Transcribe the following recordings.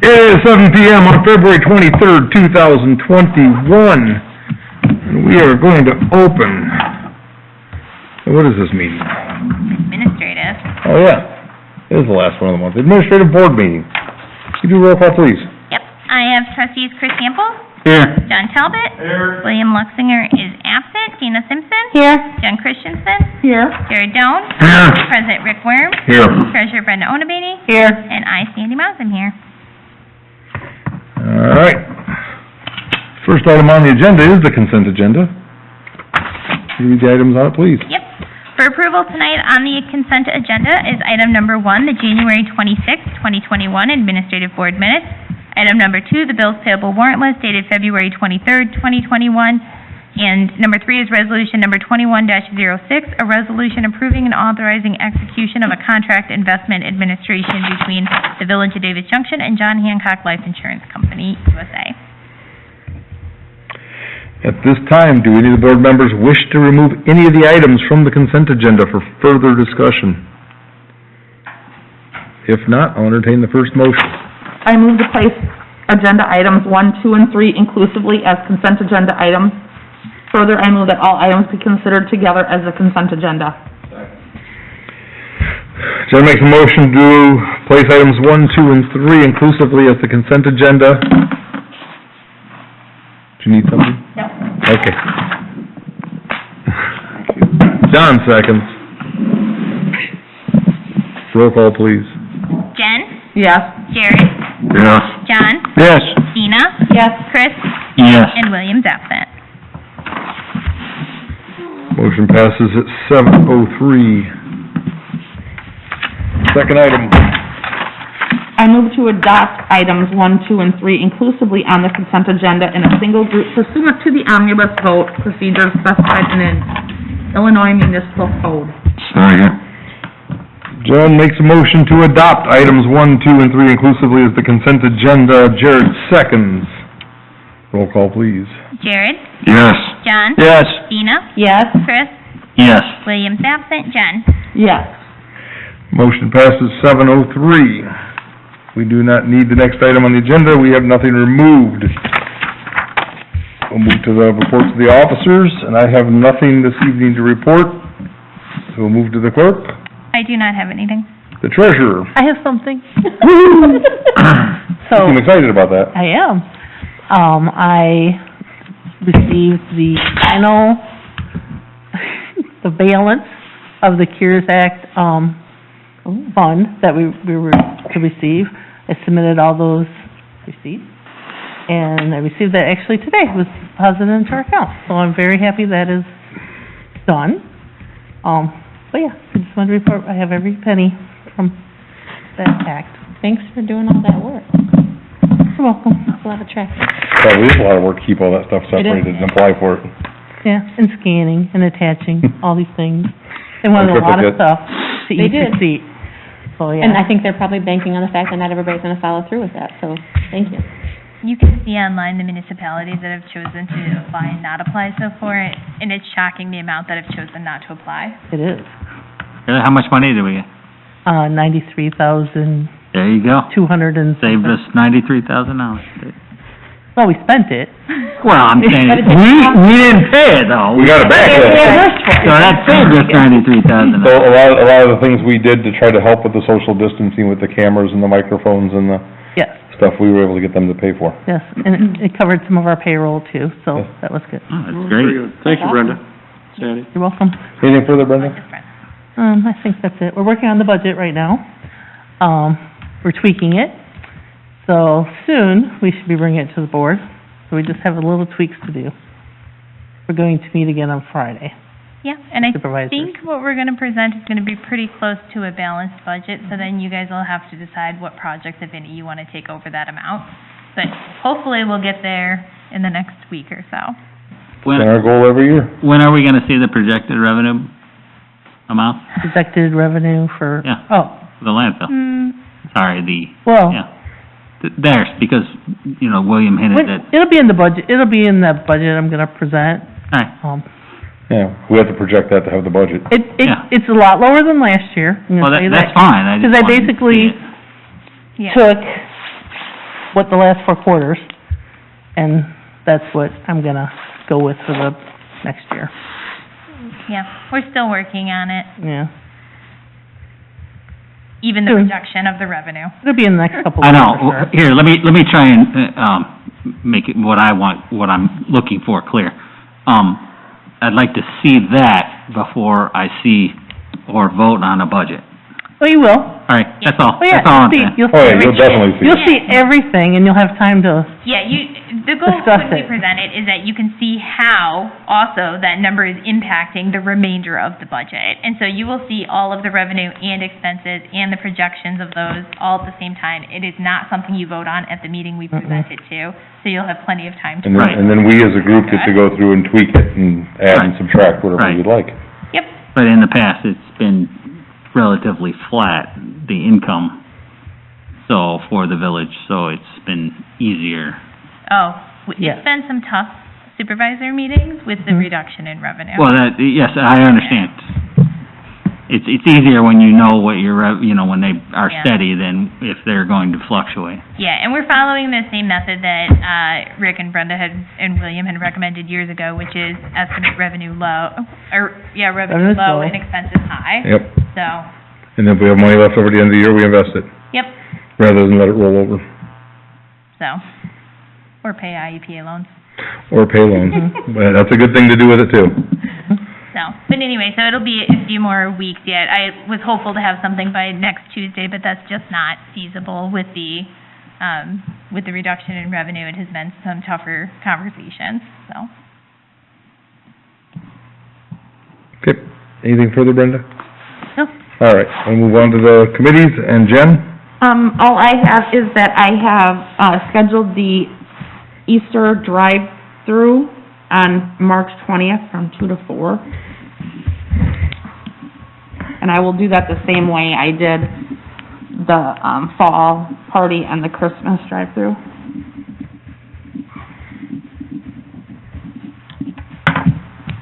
It is 7 p.m. on February 23rd, 2021, and we are going to open... What is this meeting? Administrative. Oh, yeah. It is the last one of the month. Administrative Board meeting. Could you roll call, please? Yep. I have trustees Chris Sample, Here. John Talbot. Here. William Luxinger is absent. Dina Simpson. Here. John Christensen. Here. Jared Doan. Here. President Rick Worm. Here. Treasurer Brenda Onabini. Here. And I, Sandy Mouse, am here. All right. First item on the agenda is the consent agenda. Read the items on it, please. Yep. For approval tonight on the consent agenda is item number 1, the January 26, 2021 Administrative Board Minutes. Item number 2, the bills payable warrant list dated February 23, 2021. And number 3 is resolution number 21-06, a resolution approving and authorizing execution of a contract investment administration between the Village of Davis Junction and John Hancock Life Insurance Company, USA. At this time, do any of the board members wish to remove any of the items from the consent agenda for further discussion? If not, I'll entertain the first motion. I move to place agenda items 1, 2, and 3 inclusively as consent agenda items. Further, I move that all items be considered together as a consent agenda. Jen makes a motion to place items 1, 2, and 3 inclusively as the consent agenda. Do you need something? No. Okay. John seconds. Roll call, please. Jen? Yes. Jared? Yes. John? Yes. Dina? Yes. Chris? Yes. And William's absent. Motion passes at 7:03. Second item. I move to adopt items 1, 2, and 3 inclusively on the consent agenda in a single group pursuant to the omnibus vote procedure specified in an Illinois Municipal Code. Second. John makes a motion to adopt items 1, 2, and 3 inclusively as the consent agenda. Jared seconds. Roll call, please. Jared? Yes. John? Yes. Dina? Yes. Chris? Yes. William's absent. Jen? Yes. Motion passes 7:03. We do not need the next item on the agenda. We have nothing removed. We'll move to the reports of the officers, and I have nothing this evening to report. So we'll move to the clerk. I do not have anything. The treasurer. I have something. I'm excited about that. I am. I received the final, the balance of the CARES Act, fund that we were to receive. I submitted all those receipts, and I received that actually today. It was deposited into our account, so I'm very happy that is done. But yeah, I just wanted to report I have every penny from that act. Thanks for doing all that work. You're welcome. It's a lot of tracking. Probably is a lot of work to keep all that stuff separated and apply for it. Yeah, and scanning and attaching all these things. They wanted a Okay, lot of good. stuff to They each did. receipt. So, yeah. And I think they're probably banking on the fact that not everybody's gonna follow through with that, so, thank you. You can see online the municipalities that have chosen to apply and not apply so far, and it's shocking the amount that have chosen not to apply. It is. How much money did we get? 93,200 There you go. and... Saved us $93,000. Well, we spent it. Well, I'm saying, we didn't pay it though. We got it back, though. So that saved us $93,000. So a lot of the things we did to try to help with the social distancing with the cameras and the microphones and the Yes, stuff, we were able to get them to pay for. yes, and it covered some of our payroll too, so Yeah. that was good. Oh, that's great. Thank you, Brenda. Sandy? You're welcome. Anything further, Brenda? I think that's it. We're working on the budget right now. We're tweaking it. So soon, we should be bringing it to the board. So we just have a little tweaks to do. We're going to meet again on Friday. Yeah, and I Supervisors. think what we're gonna present is gonna be pretty close to a balanced budget, so then you guys will have to decide what projects, if any, you wanna take over that amount. But hopefully we'll get there in the next week or so. It's been our goal every year. When are we gonna see the projected revenue amount? Projected revenue for... Yeah. Oh, The landfill. Sorry, well... yeah. There's, because, you know, William hinted that, It'll be in the budget, it'll be in the budget I'm gonna present. alright, Yeah, we have to project that to have the budget. Yeah. It's a lot lower than last year, I'm well, gonna tell you that's that. fine, I just Because I wanted to basically see it. Yeah. took what the last 4 quarters, and that's what I'm gonna go with for the next year, Yeah, we're still working on it, yeah. even the Sure. projection of the revenue. It'll be in the next couple I weeks know, for sure. here, let me try and, make it what I want, what I'm looking for clear. I'd like to see that before I see or vote on a budget. Oh, you will. All right, that's all, Oh, yeah, that's all I'm you'll see, saying. you'll Oh, see yeah, you'll everything. definitely see it. You'll see everything, and you'll have time to, Yeah, the goal Discuss when we it. present it is that you can see how also that number is impacting the remainder of the budget. And so you will see all of the revenue and expenses and the projections of those all at the same time. It is not something you vote on at the meeting we present it to, so you'll have plenty of time to. And then, and then we as a group get to go through and tweak it and add and Right. subtract whatever Right. we'd like. Yep, But in the past, it's been relatively flat, the income, so, for the village, so it's been easier. oh, Yeah. it's been some tough supervisor meetings with the Mhm. reduction in revenue. Well, that, yes, I understand. It's easier when you know what your, when they are Yeah. steady than if they're going to fluctuate. Yeah, and we're following the same method that, Rick and Brenda and William had recommended years ago, which is estimate revenue low, revenue Revenue's low low. and expenses high. Yep. So, And if we have money left over at the end of the year, we invest it, yep, rather than let it roll over, so, or pay IEPA loans. or pay loans. But that's a good thing to do with it too. So, but anyway, so it'll be a few more weeks yet. I was hopeful to have something by next Tuesday, but that's just not feasible with the reduction in revenue. It has been some tougher conversations, so. Okay, anything further, Brenda? No. All right, we'll move on to the committees, and Jen? All I have is that I have, scheduled the Easter drive-through on March 20th from 2 to 4. And I will do that the same way I did the, fall party and the Christmas drive-through.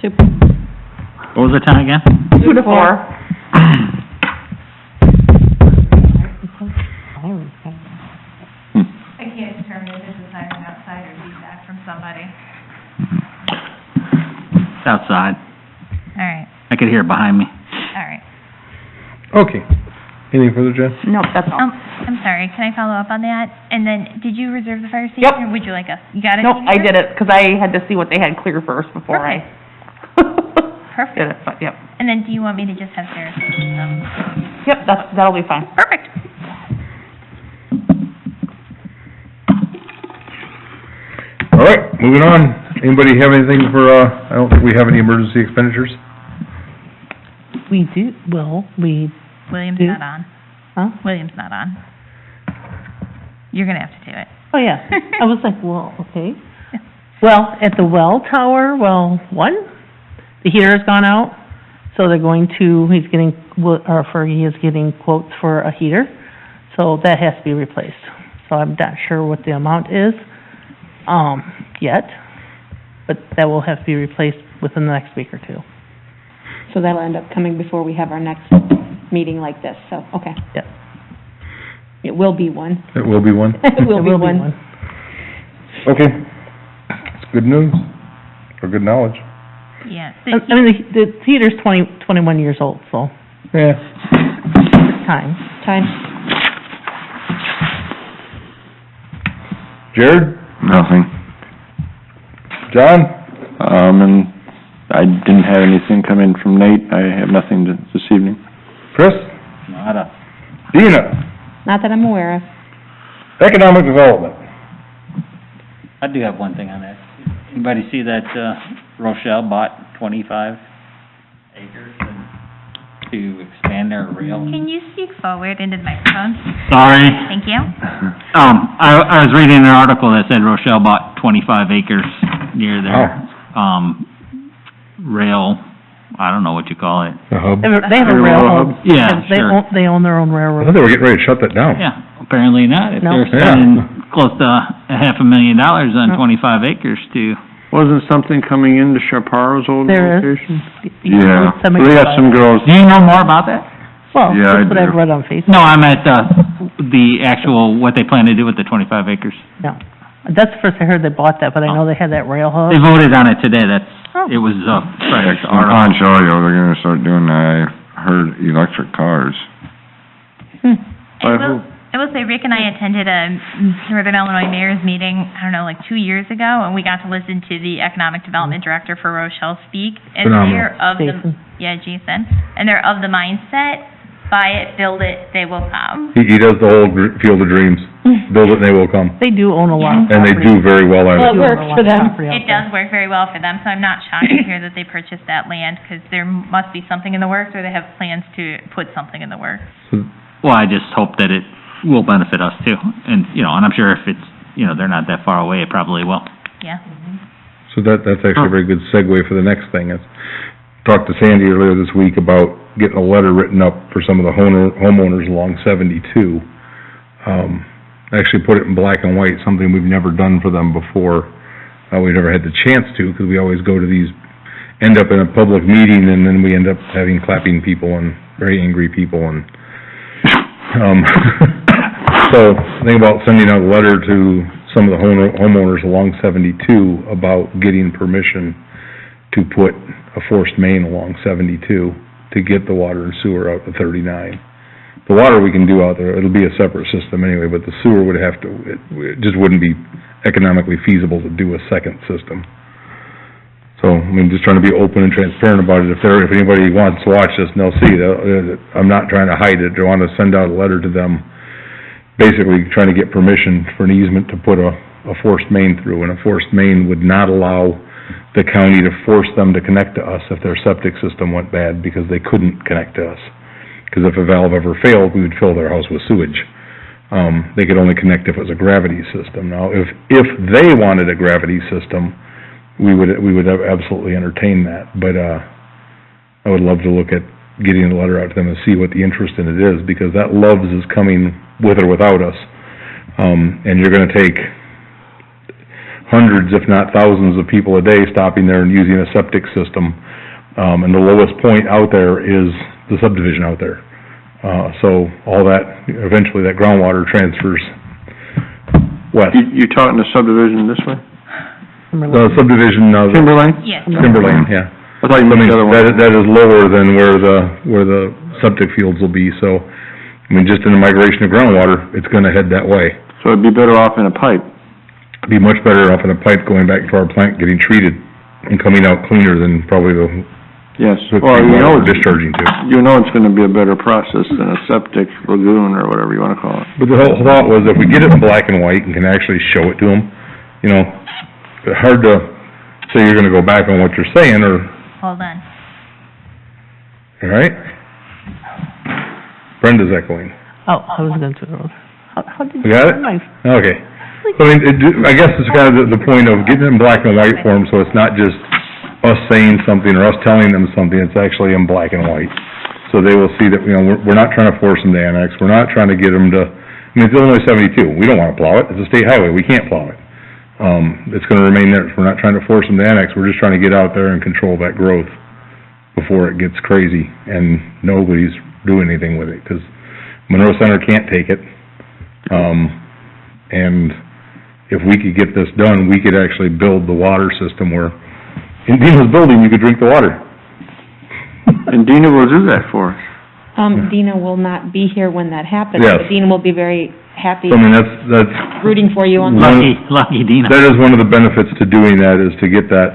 Super. What was the time again? 2 to 4. I can't determine if this is hiring outside or feedback from somebody. It's outside. All right, I could hear it behind me. all right. Okay. Anything further, Jen? Nope, that's all. I'm sorry, can I follow up on that? And then, did you reserve the fire station? Yep. Or would you like us, you got it? Nope, I did it, 'cause I had to see what they had clear first before I Perfect. did it, but, yep. And then, do you want me to just have Sarah send you some? Yep, that'll be fine. Perfect. All right, moving on. Anybody have anything for, I don't think we have any emergency expenditures? we do, William's Do- not on. huh? William's not on. You're gonna have to do it. Oh, yeah. I was like, well, okay. Well, at the well tower, the heater's gone out, so they're going to, he is getting quotes for a heater, so that has to be replaced. So I'm not sure what the amount is, yet, but that will have to be replaced within the next week or two. So that'll end up coming before we have our next meeting like this, so, okay. Yep. It will be one. It will be one. It will There be one. Okay. It's good news, or good knowledge. Yeah. I mean, the heater's 21 years old, so Yeah. it's time. Time. Jared? Nothing. John? And I didn't have anything come in from Nate. I have nothing this evening. Chris? Nada. Dina? Not that I'm aware of. Economic Development. I do have one thing on that. Anybody see that, Rochelle bought 25 acres to expand their rail? Can you speak forward into the microphone? Sorry. Thank you. I was reading an article that said Rochelle bought 25 acres near their, rail, I don't know what you call it. The hub. They have a railroad. Yeah, They sure. They own their own I railroad. thought they were getting ready to shut that down. Yeah, apparently not. If No. they're spending close to $500,000 on No. 25 acres to, Wasn't something coming into Chaparro's old There is. location? You know, Yeah, we got some girls, do you know more about that? Well, Yeah, I that's what I've do. read on Facebook. No, I'm at, the actual, what they plan to do with the 25 acres. No. That's the first I heard they bought that, but I know they had that rail They hook. voted on it today, Oh. it was, fresh. On Ontario, they're gonna start doing, I heard, electric cars. I will say Rick and I attended a Northern Illinois Mayor's meeting, I don't know, like 2 years ago, and we got to listen to the Economic Development Director for Rochelle speak. And Phenomenal. they're of the, Jason. yeah, Jason, and they're of the mindset, buy it, build it, they will come. He does the whole Field of Dreams, build it and they will come, They do own a lot of and they property. do very well at Well, it. it works for them. It does work very well for them, so I'm not shocked to hear that they purchased that land, because there must be something in the works, or they have plans to put something in the works. Well, I just hope that it will benefit us too, and, and I'm sure if it's, they're not that far away, it probably will. Yeah. So that's actually a very good segue for the next thing. I talked to Sandy earlier this week about getting a letter written up for some of the homeowners along 72. Actually put it in black and white, something we've never done for them before. We never had the chance to, because we always go to these, end up in a public meeting, and then we end up having clapping people and very angry people, and so think about sending out a letter to some of the homeowners along 72 about getting permission to put a forced main along 72 to get the water and sewer out to 39. The water we can do out there, it'll be a separate system anyway, but the sewer would have to, it just wouldn't be economically feasible to do a second system. So, just trying to be open and transparent about it. If anybody wants to watch this and they'll see that, I'm not trying to hide it. I want to send out a letter to them, basically trying to get permission for an easement to put a forced main through, and a forced main would not allow the county to force them to connect to us if their septic system went bad, because they couldn't connect to us. Because if a valve ever failed, we would fill their house with sewage. They could only connect if it was a gravity system. Now, if they wanted a gravity system, we would absolutely entertain that, but, I would love to look at getting a letter out to them and see what the interest in it is, because that Love's is coming with or without us. And you're gonna take hundreds, if not thousands of people a day stopping there and using a septic system. And the lowest point out there is the subdivision out there. So all that, eventually that groundwater transfers west. You talking the subdivision this way? The subdivision, Timberlane? Yes. Timberlane, yeah. I thought you meant the other one. That is lower than where the septic fields will be, so, just in the migration of groundwater, it's gonna head that way. So it'd be better off in a pipe. It'd be much better off in a pipe going back to our plant, getting treated, and coming out cleaner than probably the Yes. water Well, we're discharging to. it's gonna be a better process than a septic lagoon or whatever you wanna call it. But the whole thought was, if we get it in black and white and can actually show it to them, it's hard to say you're gonna go back on what you're saying, or, Hold on. all right? Brenda's echoing. Oh, I was going to the road. How did You got it? my- Okay. So, I guess it's kind of the point of getting it in black and white form, so it's not just us saying something or us telling them something, it's actually in black and white. So they will see that, we're not trying to force them to annex, we're not trying to get them to, it's Illinois 72, we don't wanna plow it, it's a state highway, we can't plow it. It's gonna remain there, we're not trying to force them to annex, we're just trying to get out there and control that growth before it gets crazy, and nobody's doing anything with it, 'cause Monroe Center can't take it. And if we could get this done, we could actually build the water system where, in Dina's building, you could drink the water. And Dina will do that for us. Dina will not be here when that happens. Yes. But Dina will be very happy, So, that's, rooting for you on Lucky Dina. that is one of the benefits to doing that, is to get that,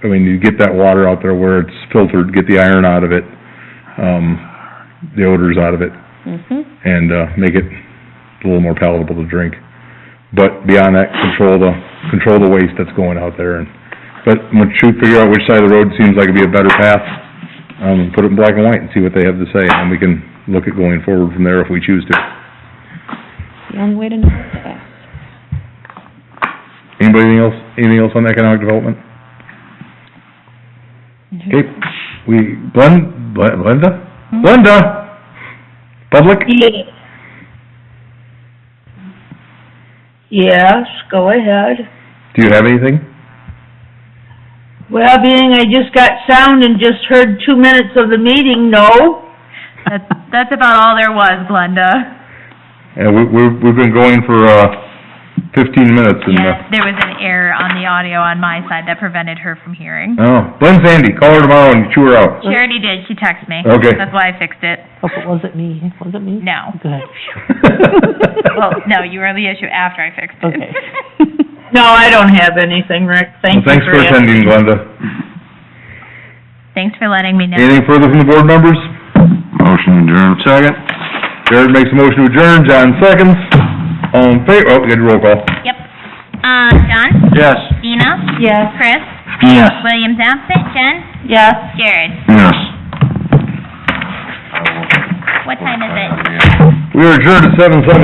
you get that water out there where it's filtered, get the iron out of it, the odors out of it, and, make it a little more palatable to drink. But beyond that, control the waste that's going out there, but once you figure out which side of the road seems like it'd be a better path, put it in black and white and see what they have to say, and we can look at going forward from there if we choose to. the only way to know is to ask. Anybody anything else on economic development? Okay, Glenda? Public? Yes, go ahead. Do you have anything? Well, being I just got sound and just heard 2 minutes of the meeting, no. That's about all there was, Glenda. And we've been going for, 15 minutes and, Yes, there was an error on the audio on my side that prevented her from hearing. oh, blame Sandy, call her tomorrow and chew her out. She already did, she texted me. Okay. That's why I fixed it. Hope it wasn't me. Was it me? No. Good. Well, no, you were the issue after I fixed it. Okay. No, I don't have anything, Rick. Well, thanks for attending, Glenda. Thanks for letting me know. Anything further from the board members? Motion adjourned. Second. Jared makes a motion to adjourn, John seconds. All in favor, oh, get a roll call. Yep. John? Yes. Dina? Yes. Chris? Yes. William's absent. Jen? Yes. Jared? Yes. What time is it? We are adjourned at 7:17.